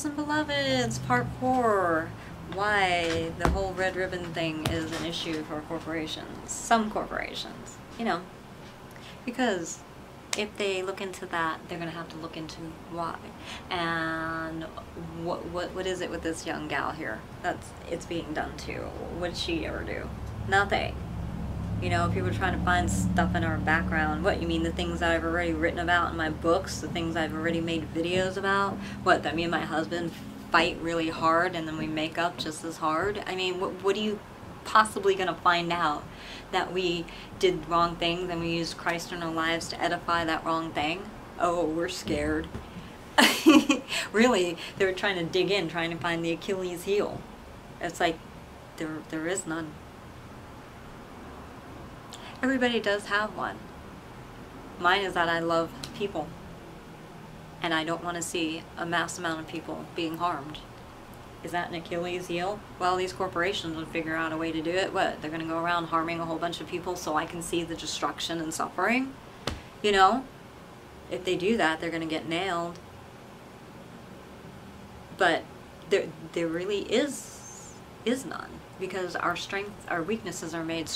Beloveds and Beloveds, part 4. Why the whole red ribbon thing is an issue for corporations. Some corporations, you know. Because if they look into that, they're going to have to look into why. And what is it with this young gal here it's being done to? What did she ever do? Nothing. You know, people are trying to find stuff in our background. What, you mean the things that I've already written about in my books? The things I've already made videos about? What, that me and my husband fight really hard and then we make up just as hard? I mean, what are you possibly going to find out? That we did wrong things and we used Christ in our lives to edify that wrong thing? Oh, we're scared. Really, they were trying to dig in, trying to find the Achilles heel. It's like, there is none. Everybody does have one. Mine is that I love people. And I don't want to see a mass amount of people being harmed. Is that an Achilles heel? Well, these corporations would figure out a way to do it. What? They're going to go around harming a whole bunch of people so I can see the destruction and suffering? You know? If they do that, they're going to get nailed. But there really is none. Because our strengths, our weaknesses are made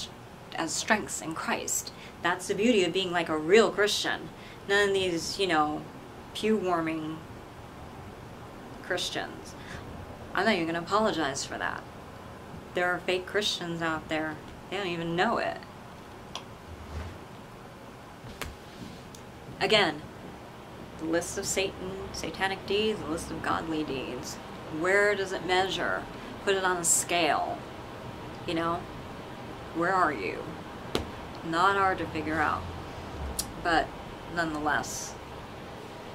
as strengths in Christ. That's the beauty of being like a real Christian. None of these, you know, pew-warming Christians. I'm not even going to apologize for that. There are fake Christians out there. They don't even know it. Again, the list of satanic deeds, the list of godly deeds. Where does it measure? Put it on a scale. You know? Where are you? Not hard to figure out. But nonetheless,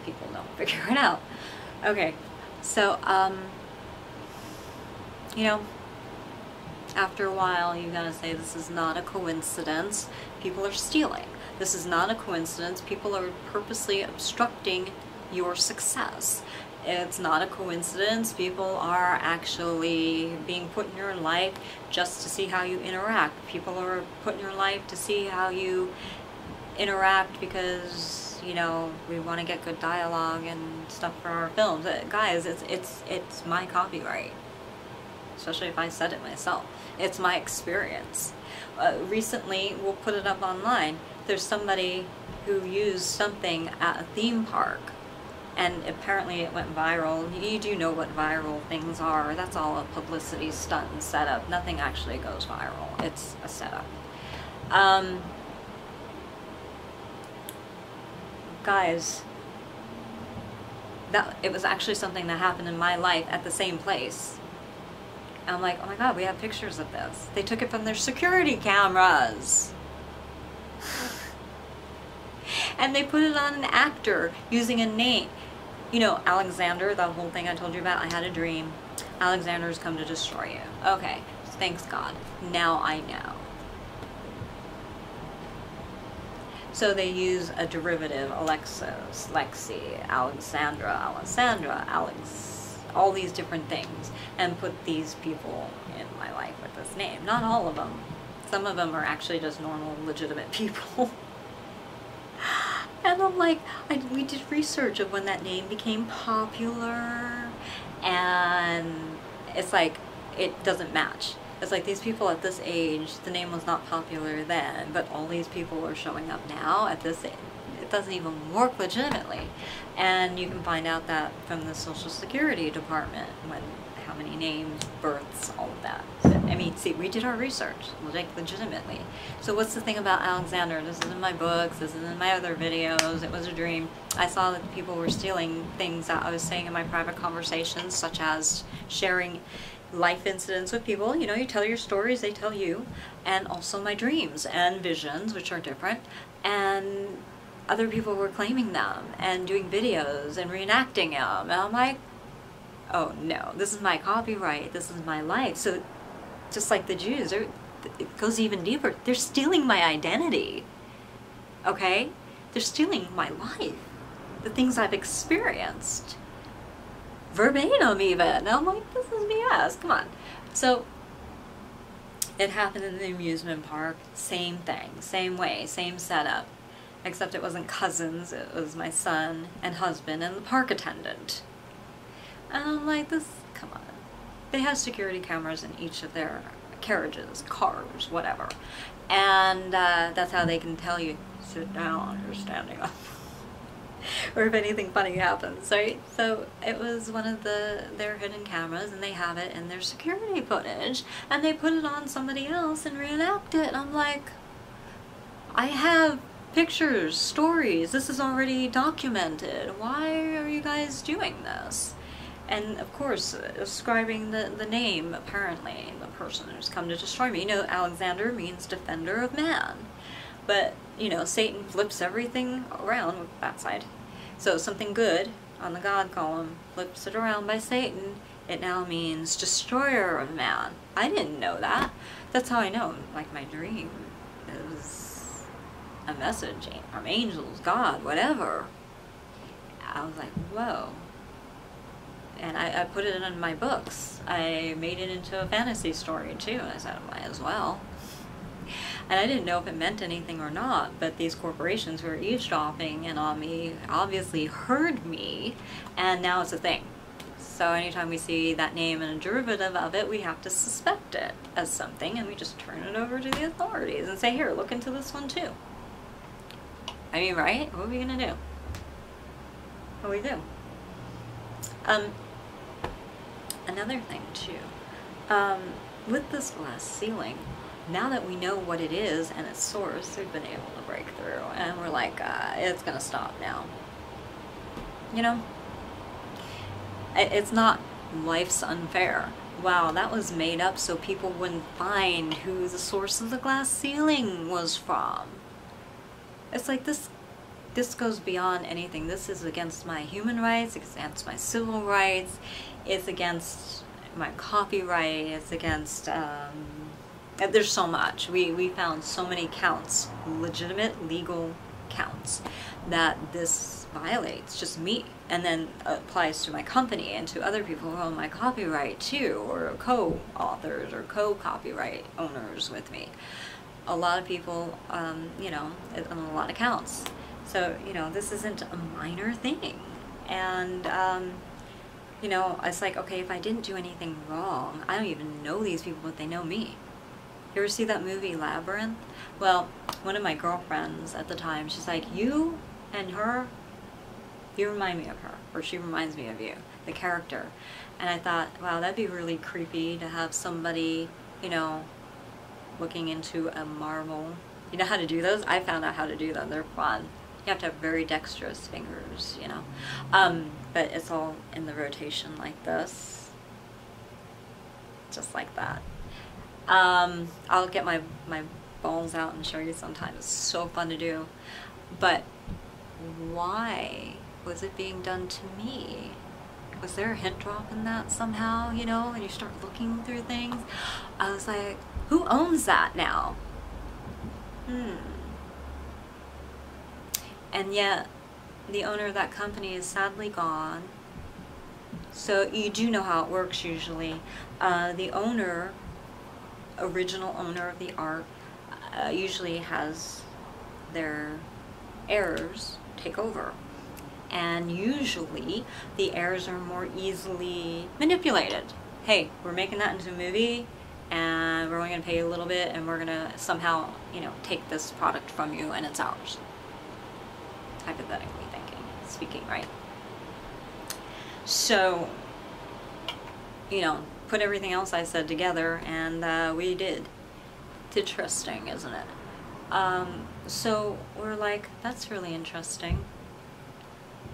people don't figure it out. Okay, so, you know, after a while you gotta say this is not a coincidence. People are stealing. This is not a coincidence. People are purposely obstructing your success. It's not a coincidence. People are actually being put in your life just to see how you interact. People are put in your life to see how you interact because, you know, we want to get good dialogue and stuff for our films. Guys, it's my copyright. Especially if I said it myself. It's my experience. Recently, we'll put it up online. There's somebody who used something at a theme park. And apparently it went viral. You do know what viral things are. That's all a publicity stunt and setup. Nothing actually goes viral. It's a setup. Guys, it was actually something that happened in my life at the same place. And I'm like, oh my God, we have pictures of this. They took it from their security cameras. And they put it on an actor using a name. You know, Alexander, the whole thing I told you about, I had a dream. Alexander's come to destroy you. Okay, thanks God. Now I know. So they use a derivative, Alexis, Lexi, Alexandra, Alex, all these different things, and put these people in my life with this name. Not all of them. Some of them are actually just normal, legitimate people. And I'm like, we did research of when that name became popular, and it's like, it doesn't match. It's like these people at this age, the name was not popular then, but all these people are showing up now at this age. It doesn't even work legitimately. And you can find out that from the Social Security Department, how many names, births, all of that. I mean, see, we did our research, like, legitimately. So what's the thing about Alexander? This is in my books, this is in my other videos, it was a dream. I saw that people were stealing things that I was saying in my private conversations, such as sharing life incidents with people. You know, you tell your stories, they tell you. And also my dreams and visions, which are different. And other people were claiming them and doing videos and reenacting them. And I'm like, oh no, this is my copyright, this is my life. So just like the Jews, it goes even deeper. They're stealing my identity, okay? They're stealing my life, the things I've experienced, verbatim even. And I'm like, this is BS, come on. So it happened in the amusement park, same thing, same way, same setup. Except it wasn't cousins, it was my son and husband and the park attendant. And I'm like, this, come on. They have security cameras in each of their carriages, cars, whatever. And that's how they can tell you, sit down, you're standing up. Or if anything funny happens, right? So it was one of their hidden cameras, and they have it in their security footage, and they put it on somebody else and reenact it. And I'm like, I have pictures, stories, this is already documented. Why are you guys doing this? And of course, ascribing the name, apparently, the person who's come to destroy me. You know, Alexander means defender of man. But, you know, Satan flips everything around with that side. So something good on the God column flips it around by Satan. It now means destroyer of man. I didn't know that. That's how I know, like my dream is a message from angels, God, whatever. I was like, whoa. And I put it in my books. I made it into a fantasy story too, and I said I might as well. And I didn't know if it meant anything or not, but these corporations who were eavesdropping in on me obviously heard me, and now it's a thing. So anytime we see that name and a derivative of it, we have to suspect it as something, and we just turn it over to the authorities and say, here, look into this one too. I mean, right? What are we gonna do? What do we do? Another thing too, with this glass ceiling, now that we know what it is and its source, we've been able to break through, and we're like, it's gonna stop now. You know? It's not life's unfair. Wow, that was made up so people wouldn't find who the source of the glass ceiling was from. It's like this goes beyond anything. This is against my human rights, it's against my civil rights, it's against my copyright, it's against, there's so much. We found so many counts, legitimate legal counts, that this violates just me, and then applies to my company and to other people who own my copyright too, or co-authors or co-copyright owners with me. A lot of people, you know, on a lot of counts. So, you know, this isn't a minor thing. And, you know, it's like, okay, if I didn't do anything wrong, I don't even know these people, but they know me. You ever see that movie Labyrinth? Well, one of my girlfriends at the time, she's like, you and her, you remind me of her, or she reminds me of you, the character. And I thought, wow, that'd be really creepy to have somebody, you know, looking into a marble. You know how to do those? I found out how to do them. They're fun. You have to have very dexterous fingers, you know. But it's all in the rotation like this. Just like that. I'll get my balls out and show you sometime. It's so fun to do. But why was it being done to me? Was there a hint drop in that somehow, you know, and you start looking through things? I was like, who owns that now? And yet, the owner of that company is sadly gone. So you do know how it works usually. The owner, original owner of the art, usually has their heirs take over. And usually, the heirs are more easily manipulated. Hey, we're making that into a movie, and we're only going to pay you a little bit, and we're going to somehow, you know, take this product from you, and it's ours. Hypothetically speaking, right? So, you know, put everything else I said together, and we did. It's interesting, isn't it? So we're like, that's really interesting.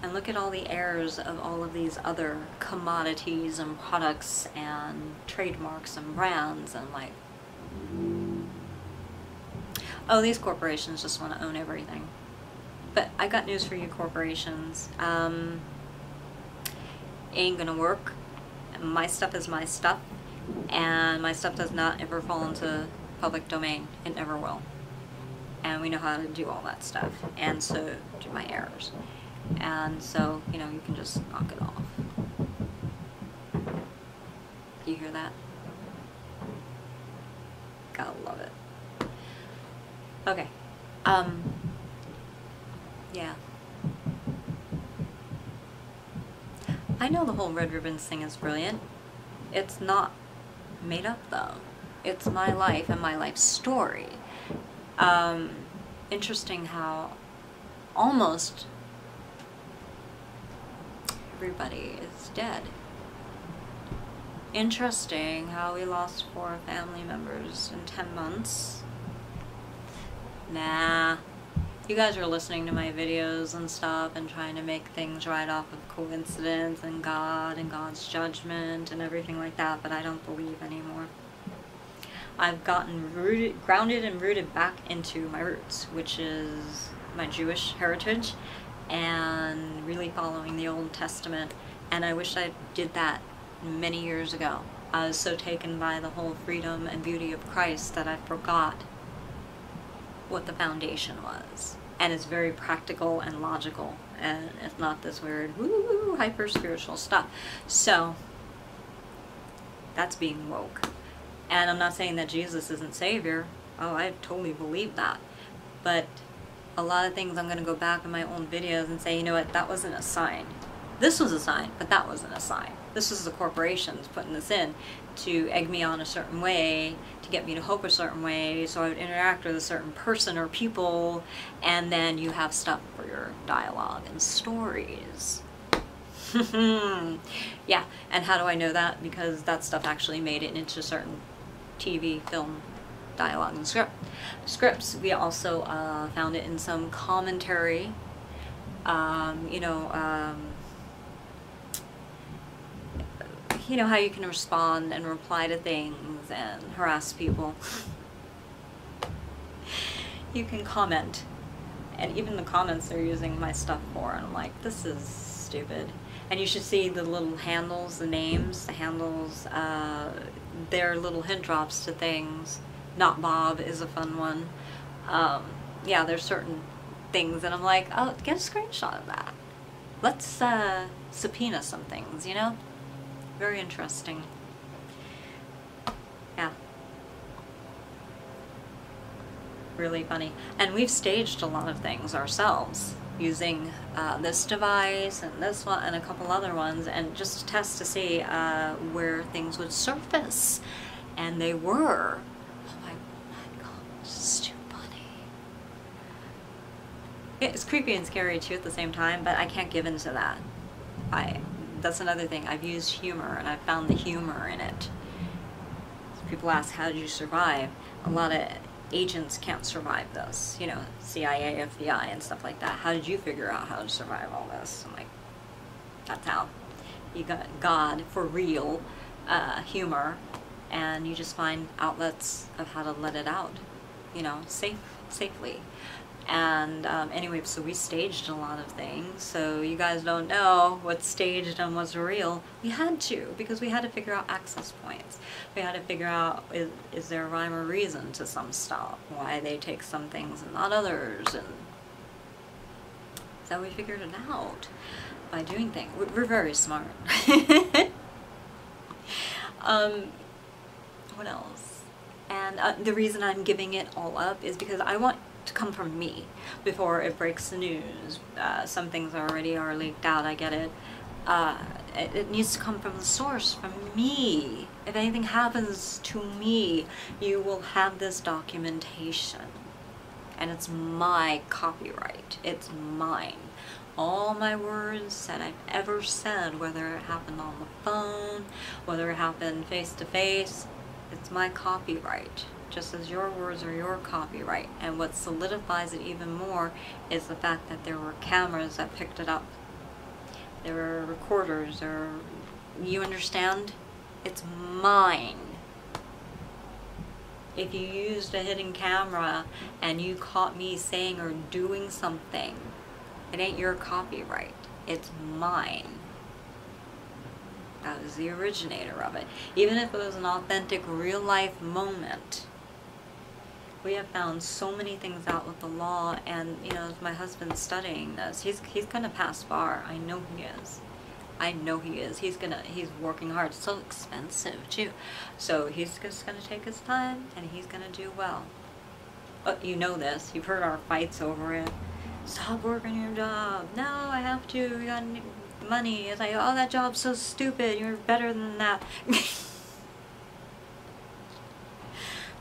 And look at all the heirs of all of these other commodities and products and trademarks and brands, and like, oh, these corporations just want to own everything. But I got news for you corporations. Ain't gonna work. My stuff is my stuff, and my stuff does not ever fall into public domain. It never will. And we know how to do all that stuff, and so do my heirs. And so, you know, you can just knock it off. You hear that? Gotta love it. Okay. Yeah. I know the whole Red Ribbons thing is brilliant. It's not made up though. It's my life and my life story. Interesting how almost everybody is dead. Interesting how we lost 4 family members in 10 months. Nah. You guys are listening to my videos and stuff and trying to make things right off of coincidence and God and God's judgment and everything like that, but I don't believe anymore. I've gotten grounded and rooted back into my roots, which is my Jewish heritage, and really following the Old Testament. And I wish I did that many years ago. I was so taken by the whole freedom and beauty of Christ that I forgot what the foundation was. And it's very practical and logical, and it's not this weird woo hyper spiritual stuff. So that's being woke. And I'm not saying that Jesus isn't Savior. Oh, I totally believe that. But a lot of things I'm going to go back in my own videos and say, you know what, that wasn't a sign. This was a sign, but that wasn't a sign. This is the corporations putting this in to egg me on a certain way, to get me to hope a certain way, so I would interact with a certain person or people, and then you have stuff for your dialogue and stories. Yeah, and how do I know that? Because that stuff actually made it into certain TV, film, dialogue, and scripts. We also found it in some commentary, you know how you can respond and reply to things and harass people. You can comment, and even the comments they're using my stuff for, and I'm like, this is stupid. And you should see the little handles, the names, the handles, they're little hint drops to things. Not Bob is a fun one. Yeah, there's certain things, and I'm like, oh, get a screenshot of that. Let's subpoena some things, you know? Very interesting. Yeah. Really funny. And we've staged a lot of things ourselves using this device and this one and a couple other ones, and just to test to see where things would surface. And they were. Oh my god, this is too funny. It's creepy and scary too at the same time, but I can't give into that. That's another thing. I've used humor, and I've found the humor in it. People ask, how did you survive? A lot of agents can't survive this. You know, CIA, FBI, and stuff like that. How did you figure out how to survive all this? I'm like, that's how. You got God, for real, humor, and you just find outlets of how to let it out, you know, safely. And anyway, so we staged a lot of things, so you guys don't know what's staged and what's real. We had to, because we had to figure out access points. We had to figure out, is there a rhyme or reason to some stuff? Why they take some things and not others? And so we figured it out by doing things. We're very smart. What else? And the reason I'm giving it all up is because I want to come from me before it breaks the news. Some things already are leaked out, I get it. It needs to come from the source, from me. If anything happens to me, you will have this documentation. And it's my copyright. It's mine. All my words that I've ever said, whether it happened on the phone, whether it happened face to face, it's my copyright. Just as your words are your copyright. And what solidifies it even more is the fact that there were cameras that picked it up. There were recorders, or, you understand? It's mine. If you used a hidden camera and you caught me saying or doing something, it ain't your copyright. It's mine. I was the originator of it. Even if it was an authentic, real-life moment. We have found so many things out with the law, and you know, my husband's studying this. He's gonna pass bar. I know he is. I know he is. He's working hard. It's so expensive too. So he's just gonna take his time, and he's gonna do well. But you know this. You've heard our fights over it. Stop working your job. No, I have to. We got money. It's like, oh, that job's so stupid, you're better than that.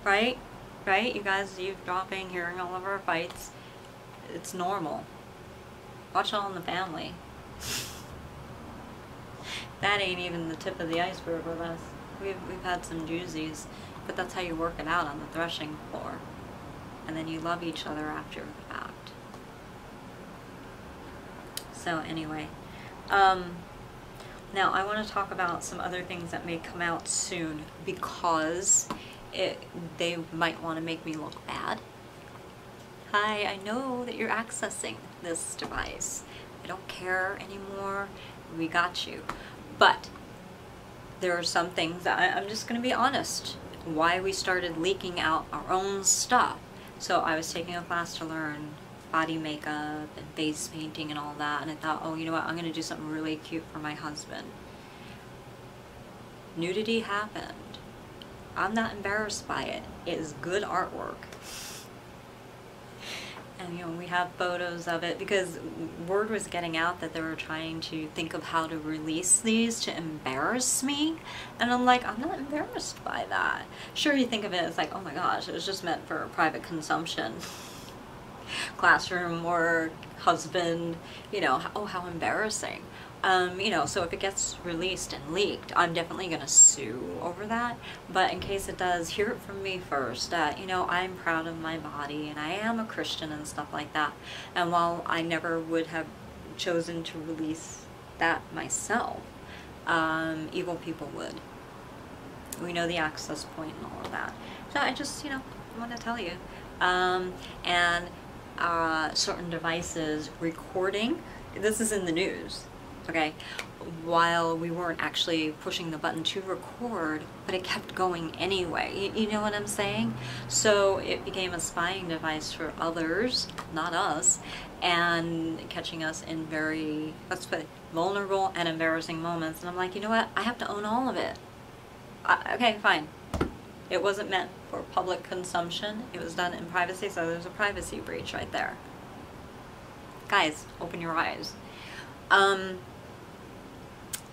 Right? Right? You guys eavesdropping, hearing all of our fights. It's normal. Watch All in the Family. That ain't even the tip of the iceberg with us. We've had some doozies, but that's how you work it out on the threshing floor. And then you love each other after the fact. So anyway, now I want to talk about some other things that may come out soon, because they might want to make me look bad. Hi, I know that you're accessing this device. I don't care anymore. We got you. But there are some things that I'm just going to be honest. Why we started leaking out our own stuff. So I was taking a class to learn body makeup and face painting and all that, and I thought, oh, you know what, I'm going to do something really cute for my husband. Nudity happened. I'm not embarrassed by it. It is good artwork. And, you know, we have photos of it because word was getting out that they were trying to think of how to release these to embarrass me. And I'm like, I'm not embarrassed by that. Sure, you think of it as like, oh my gosh, it was just meant for private consumption. Classroom work, husband, you know, oh, how embarrassing. You know, so if it gets released and leaked, I'm definitely going to sue over that. But in case it does, hear it from me first. You know, I'm proud of my body, and I am a Christian and stuff like that. And while I never would have chosen to release that myself, evil people would. We know the access point and all of that. So I just, you know, want to tell you. And certain devices recording, this is in the news. Okay, while we weren't actually pushing the button to record, but it kept going anyway. You know what I'm saying? So it became a spying device for others, not us, and catching us in very, let's put it, vulnerable and embarrassing moments. And I'm like, you know what? I have to own all of it. Okay, fine. It wasn't meant for public consumption. It was done in privacy, so there's a privacy breach right there. Guys, open your eyes.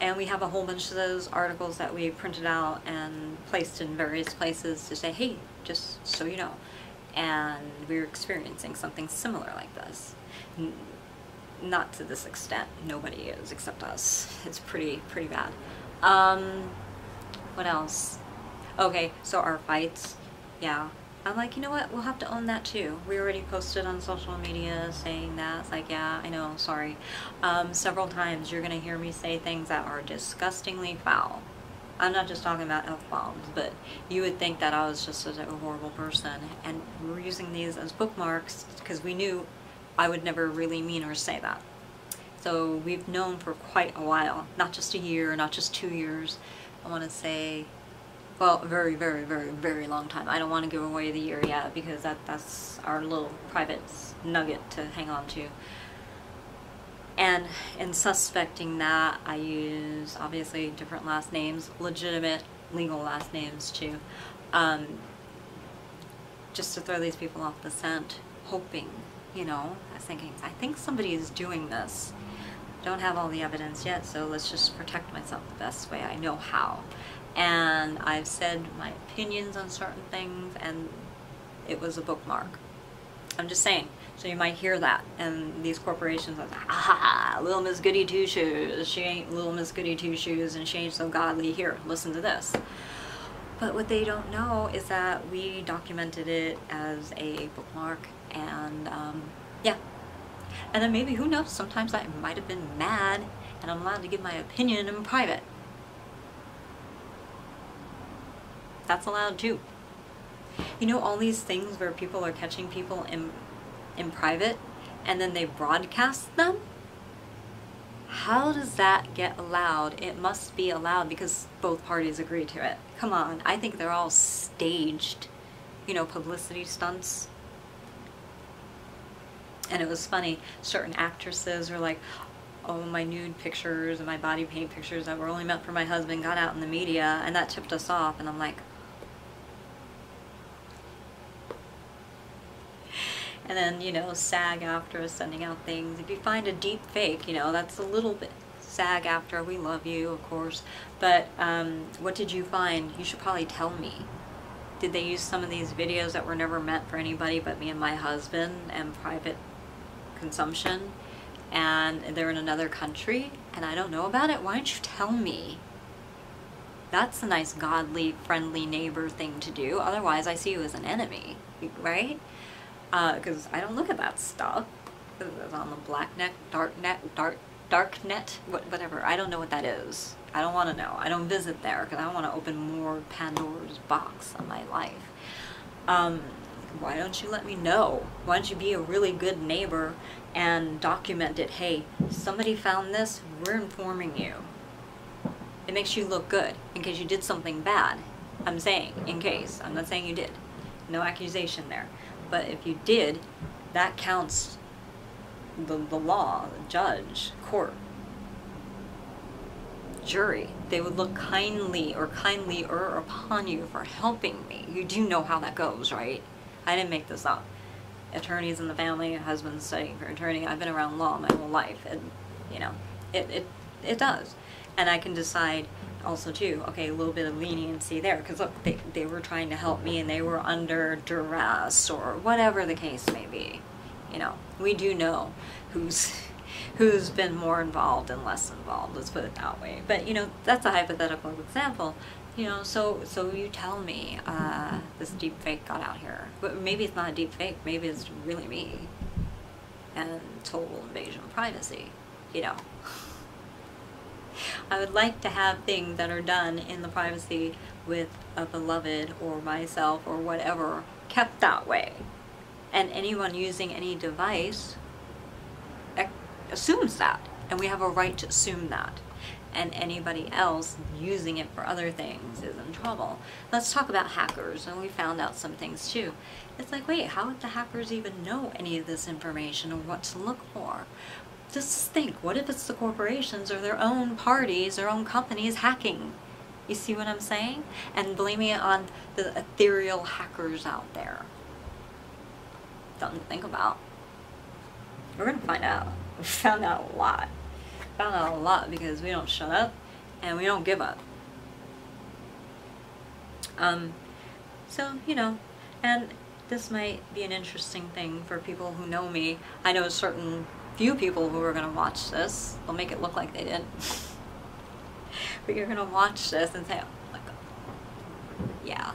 And we have a whole bunch of those articles that we printed out and placed in various places to say, hey, just so you know. And we're experiencing something similar like this. Not to this extent. Nobody is except us. It's pretty bad. What else? Okay, so our fights. Yeah. I'm like, you know what, we'll have to own that too. We already posted on social media saying that. It's like, yeah, I know, sorry. Several times you're going to hear me say things that are disgustingly foul. I'm not just talking about F-bombs, but you would think that I was just a horrible person. And we're using these as bookmarks because we knew I would never really mean or say that. So we've known for quite a while, not just a year, not just 2 years. I want to say, well, very, very, very, very long time. I don't want to give away the year yet because that's our little private nugget to hang on to. And in suspecting that, I use obviously different last names, legitimate legal last names too, just to throw these people off the scent, hoping, you know, I think somebody is doing this. Don't have all the evidence yet, so let's just protect myself the best way I know how. And I've said my opinions on certain things, and it was a bookmark. I'm just saying. So you might hear that, and these corporations are like, ah, little Miss Goody Two Shoes. She ain't little Miss Goody Two Shoes, and she ain't so godly. Here, listen to this. But what they don't know is that we documented it as a bookmark, and yeah. And then maybe, who knows, sometimes I might have been mad, and I'm allowed to give my opinion in private. That's allowed too. You know, all these things where people are catching people in private and then they broadcast them? How does that get allowed? It must be allowed because both parties agree to it. Come on, I think they're all staged, you know, publicity stunts. And it was funny, certain actresses were like, oh, my nude pictures and my body paint pictures that were only meant for my husband got out in the media, and that tipped us off. And I'm like, and then, you know, SAG after us sending out things. If you find a deep fake, you know, that's a little bit SAG after, we love you, of course. But what did you find? You should probably tell me. Did they use some of these videos that were never meant for anybody but me and my husband and private consumption, and they're in another country and I don't know about it? Why don't you tell me? That's a nice, godly, friendly neighbor thing to do. Otherwise, I see you as an enemy, right? Because I don't look at that stuff. It's on the black net, dark net, whatever. I don't know what that is. I don't want to know. I don't visit there because I don't want to open more Pandora's box on my life. Why don't you let me know? Why don't you be a really good neighbor and document it? Hey, somebody found this, we're informing you. It makes you look good in case you did something bad. I'm saying, in case. I'm not saying you did. No accusation there. But if you did, that counts. The law, the judge, court, jury, they would look kindly or kindlier upon you for helping me. You do know how that goes, right? I didn't make this up. Attorneys in the family, husband's studying for attorney. I've been around law my whole life, and you know, it does. And I can decide also too, okay, a little bit of leniency there, because look, they were trying to help me and they were under duress or whatever the case may be. You know, we do know who's been more involved and less involved, let's put it that way. But you know, that's a hypothetical example. You know, so you tell me this deep fake got out here. But maybe it's not a deep fake, maybe it's really me. And total invasion of privacy, you know. I would like to have things that are done in the privacy with a beloved or myself or whatever kept that way. And anyone using any device assumes that, and we have a right to assume that. And anybody else using it for other things is in trouble. Let's talk about hackers, and we found out some things too. It's like, wait, how would the hackers even know any of this information or what to look for? Just think, what if it's the corporations or their own parties, their own companies hacking? You see what I'm saying? And blaming it on the ethereal hackers out there. Something to think about. We're gonna find out. We found out a lot. Found out a lot because we don't shut up and we don't give up. So, you know, and this might be an interesting thing for people who know me. I know a certain few people who are gonna watch this. They'll make it look like they did. But you're gonna watch this and say, oh my God, yeah.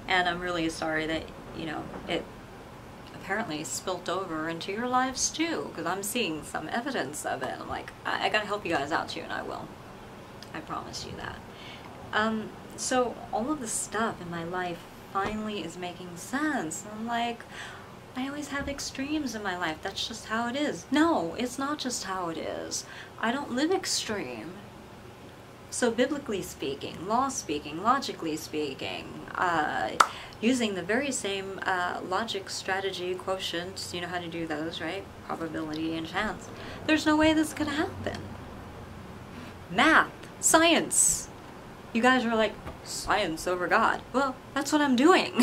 And I'm really sorry that, you know, it apparently spilt over into your lives too, because I'm seeing some evidence of it. I'm like, I gotta help you guys out too, and I will. I promise you that. So all of the stuff in my life finally is making sense. I'm like, I always have extremes in my life. That's just how it is. No, it's not just how it is. I don't live extreme. So biblically speaking, law speaking, logically speaking, using the very same logic, strategy, quotient, you know how to do those, right? Probability and chance. There's no way this could happen. Math, science. You guys are like, science over God. Well, that's what I'm doing.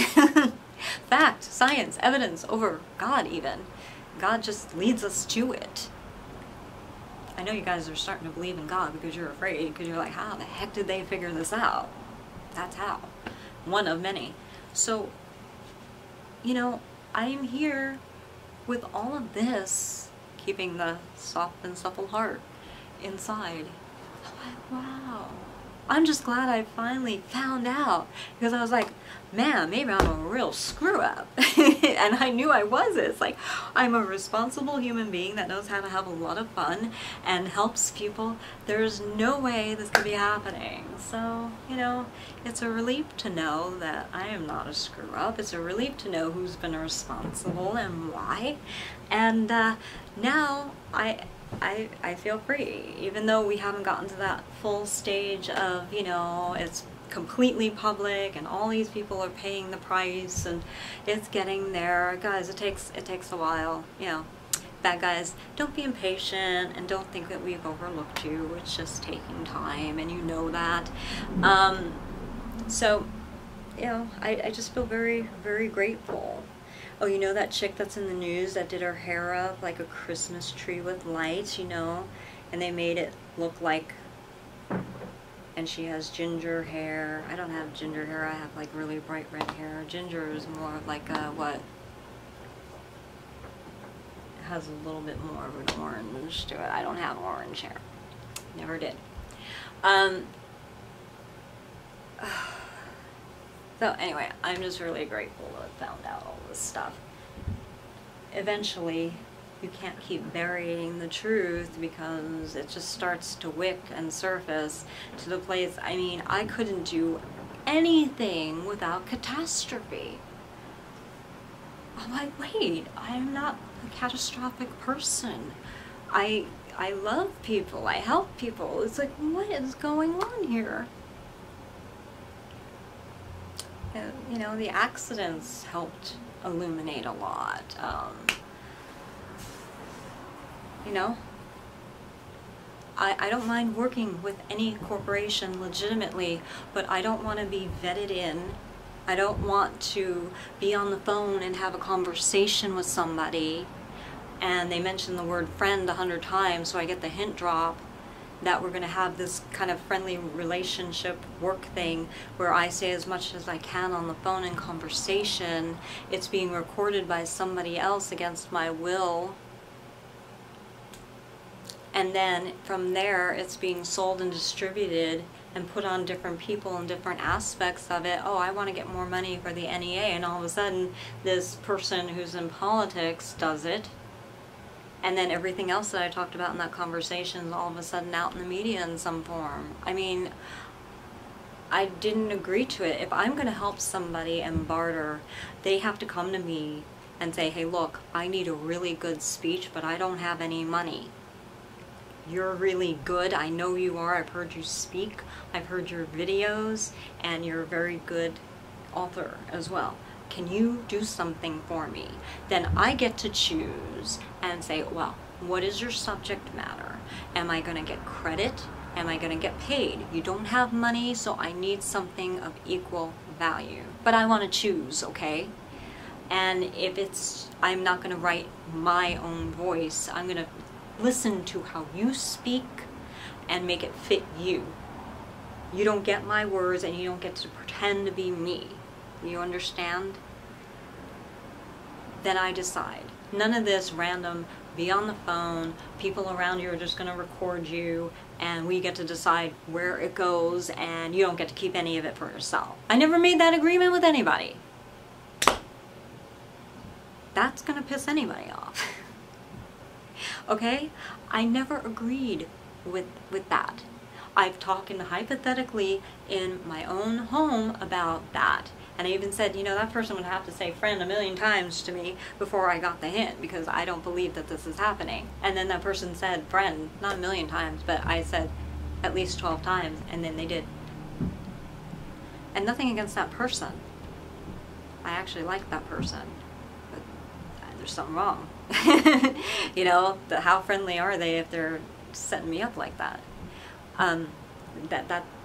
Fact, science, evidence over God even. God just leads us to it. I know you guys are starting to believe in God because you're afraid, because you're like, how the heck did they figure this out? That's how. One of many. So, you know, I am here with all of this, keeping the soft and supple heart inside. I'm like, wow. I'm just glad I finally found out, because I was like, man, maybe I'm a real screw up. And I knew I was. It's like, I'm a responsible human being that knows how to have a lot of fun and helps people. There's no way this could be happening. So, you know, it's a relief to know that I am not a screw up. It's a relief to know who's been responsible and why. And now I feel free, even though we haven't gotten to that full stage of, you know, it's completely public and all these people are paying the price and it's getting there. Guys, it takes a while, you know. Bad guys, don't be impatient and don't think that we've overlooked you. It's just taking time, and you know that. So, you know, I just feel very, very grateful. Oh, you know that chick that's in the news that did her hair up like a Christmas tree with lights, you know? and they made it look like, and she has ginger hair. I don't have ginger hair, I have like really bright red hair. Ginger is more of like a, what? It has a little bit more of an orange to it. I don't have orange hair. Never did. So anyway, I'm just really grateful to have found out all this stuff. Eventually, you can't keep burying the truth because it just starts to wick and surface to the place, I mean, I couldn't do anything without catastrophe. I'm like, wait, I'm not a catastrophic person. I love people, I help people. It's like, what is going on here? And, you know, the accidents helped illuminate a lot. You know, I don't mind working with any corporation legitimately, but I don't want to be vetted in. I don't want to be on the phone and have a conversation with somebody and they mention the word friend 100 times, so I get the hint drop that we're going to have this kind of friendly relationship work thing where I say as much as I can on the phone in conversation. It's being recorded by somebody else against my will. And then from there, it's being sold and distributed and put on different people and different aspects of it. Oh, I want to get more money for the NEA, and all of a sudden, this person who's in politics does it. And then everything else that I talked about in that conversation is all of a sudden out in the media in some form. I mean, I didn't agree to it. If I'm going to help somebody and barter, they have to come to me and say, hey, look, I need a really good speech, but I don't have any money. You're really good. I know you are. I've heard you speak. I've heard your videos, and you're a very good author as well. Can you do something for me? Then I get to choose and say, well, what is your subject matter? Am I going to get credit? Am I going to get paid? You don't have money, so I need something of equal value. But I want to choose, okay? And if it's, I'm not going to write my own voice. I'm going to listen to how you speak and make it fit you. You don't get my words, and you don't get to pretend to be me. You understand? Then I decide. None of this random, be on the phone, people around you are just going to record you, and we get to decide where it goes, and you don't get to keep any of it for yourself. I never made that agreement with anybody. That's going to piss anybody off. Okay? I never agreed with that. I've talked hypothetically in my own home about that. And I even said, you know, that person would have to say friend 1,000,000 times to me before I got the hint, because I don't believe that this is happening. And then that person said friend, not 1,000,000 times, but I said at least 12 times, and then they did. And nothing against that person. I actually like that person, but there's something wrong. You know, how friendly are they if they're setting me up like that?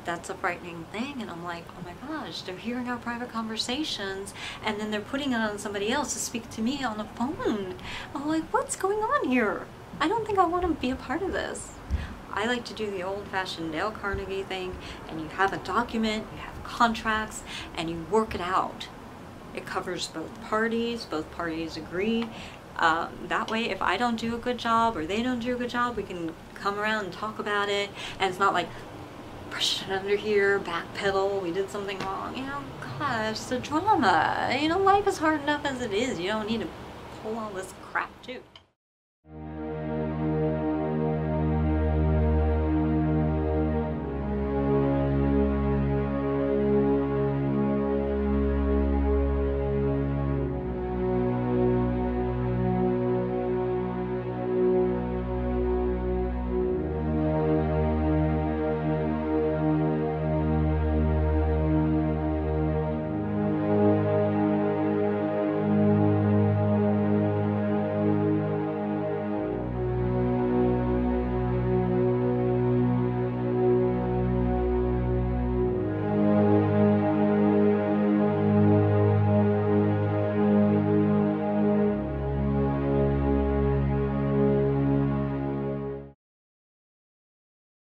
That's a frightening thing, and I'm like, oh my gosh, they're hearing our private conversations, and then they're putting it on somebody else to speak to me on the phone. I'm like, what's going on here? I don't think I want to be a part of this. I like to do the old-fashioned Dale Carnegie thing, and you have a document, you have contracts, and you work it out. It covers both parties agree. That way, if I don't do a good job or they don't do a good job, we can come around and talk about it, and it's not like, push it under here, backpedal, we did something wrong. You know, gosh, the drama. You know, life is hard enough as it is. You don't need to pull all this crap too.